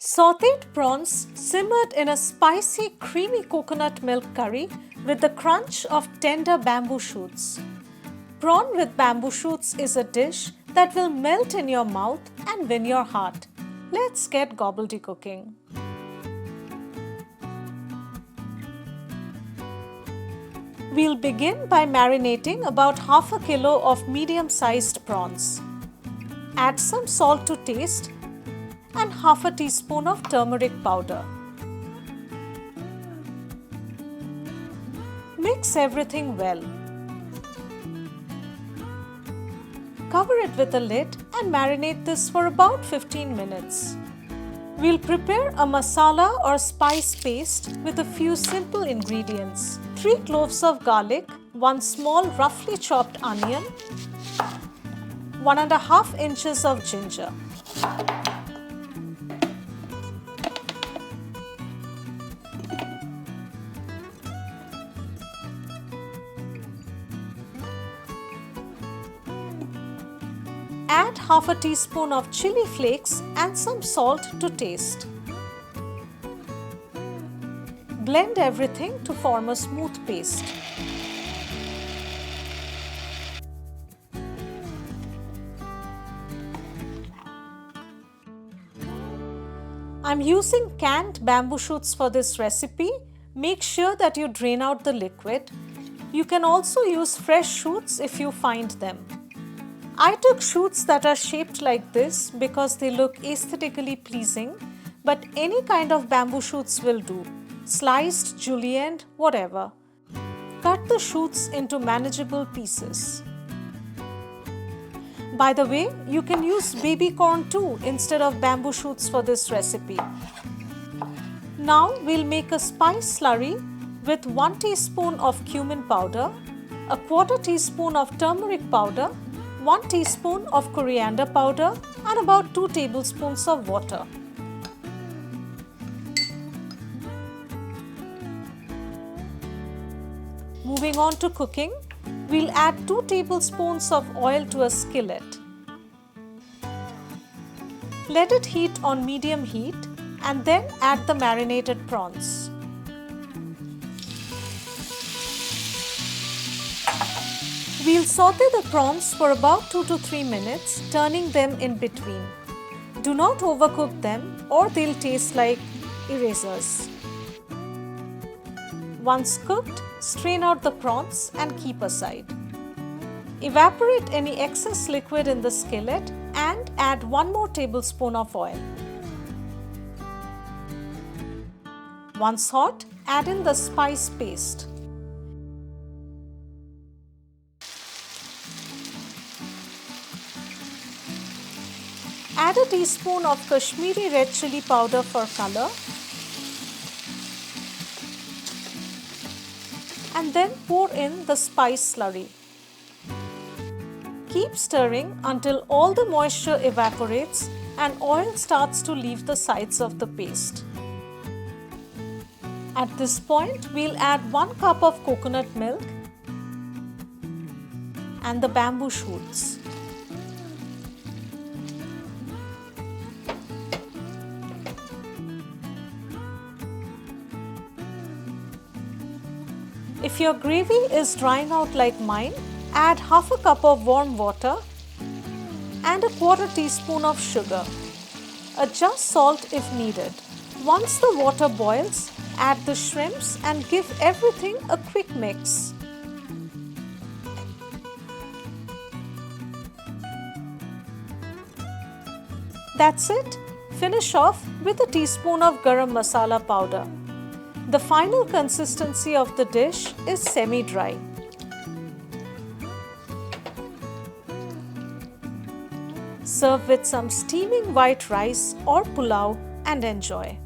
Sautéed prawns simmered in a spicy, creamy coconut milk curry with the crunch of tender bamboo shoots. Prawn with bamboo shoots is a dish that will melt in your mouth and win your heart. Let's get gobbledygooking. We'll begin by marinating about half a kilo of medium-sized prawns. Add some salt to taste and half a teaspoon of turmeric powder. Mix everything well. Cover it with a lid and marinate this for about 15 minutes. We'll prepare a masala or spice paste with a few simple ingredients. 3 cloves of garlic, 1 small roughly chopped onion, 1.5 inches of ginger. Add half a teaspoon of chili flakes and some salt to taste. Blend everything to form a smooth paste. I'm using canned bamboo shoots for this recipe. Make sure that you drain out the liquid. You can also use fresh shoots if you find them. I took shoots that are shaped like this because they look aesthetically pleasing, but any kind of bamboo shoots will do, sliced, julienned, whatever. Cut the shoots into manageable pieces. By the way, you can use baby corn too instead of bamboo shoots for this recipe. Now we'll make a spice slurry with 1 teaspoon of cumin powder, a 1/4 teaspoon of turmeric powder, 1 teaspoon of coriander powder and about 2 tablespoons of water. Moving on to cooking, we'll add 2 tablespoons of oil to a skillet. Let it heat on medium heat and then add the marinated prawns. We'll saute the prawns for about 2 to 3 minutes, turning them in between. Do not overcook them or they'll taste like erasers. Once cooked, strain out the prawns and keep aside. Evaporate any excess liquid in the skillet and add 1 more tablespoon of oil. Once hot, add in the spice paste. Add a teaspoon of Kashmiri red chili powder for color and then pour in the spice slurry. Keep stirring until all the moisture evaporates and oil starts to leave the sides of the paste. At this point, we'll add 1 cup of coconut milk and the bamboo shoots. If your gravy is drying out like mine, add half a cup of warm water and a 1/4 teaspoon of sugar. Adjust salt if needed. Once the water boils, add the shrimps and give everything a quick mix. That's it. Finish off with a teaspoon of garam masala powder. The final consistency of the dish is semi-dry. Serve with some steaming white rice or pulao and enjoy.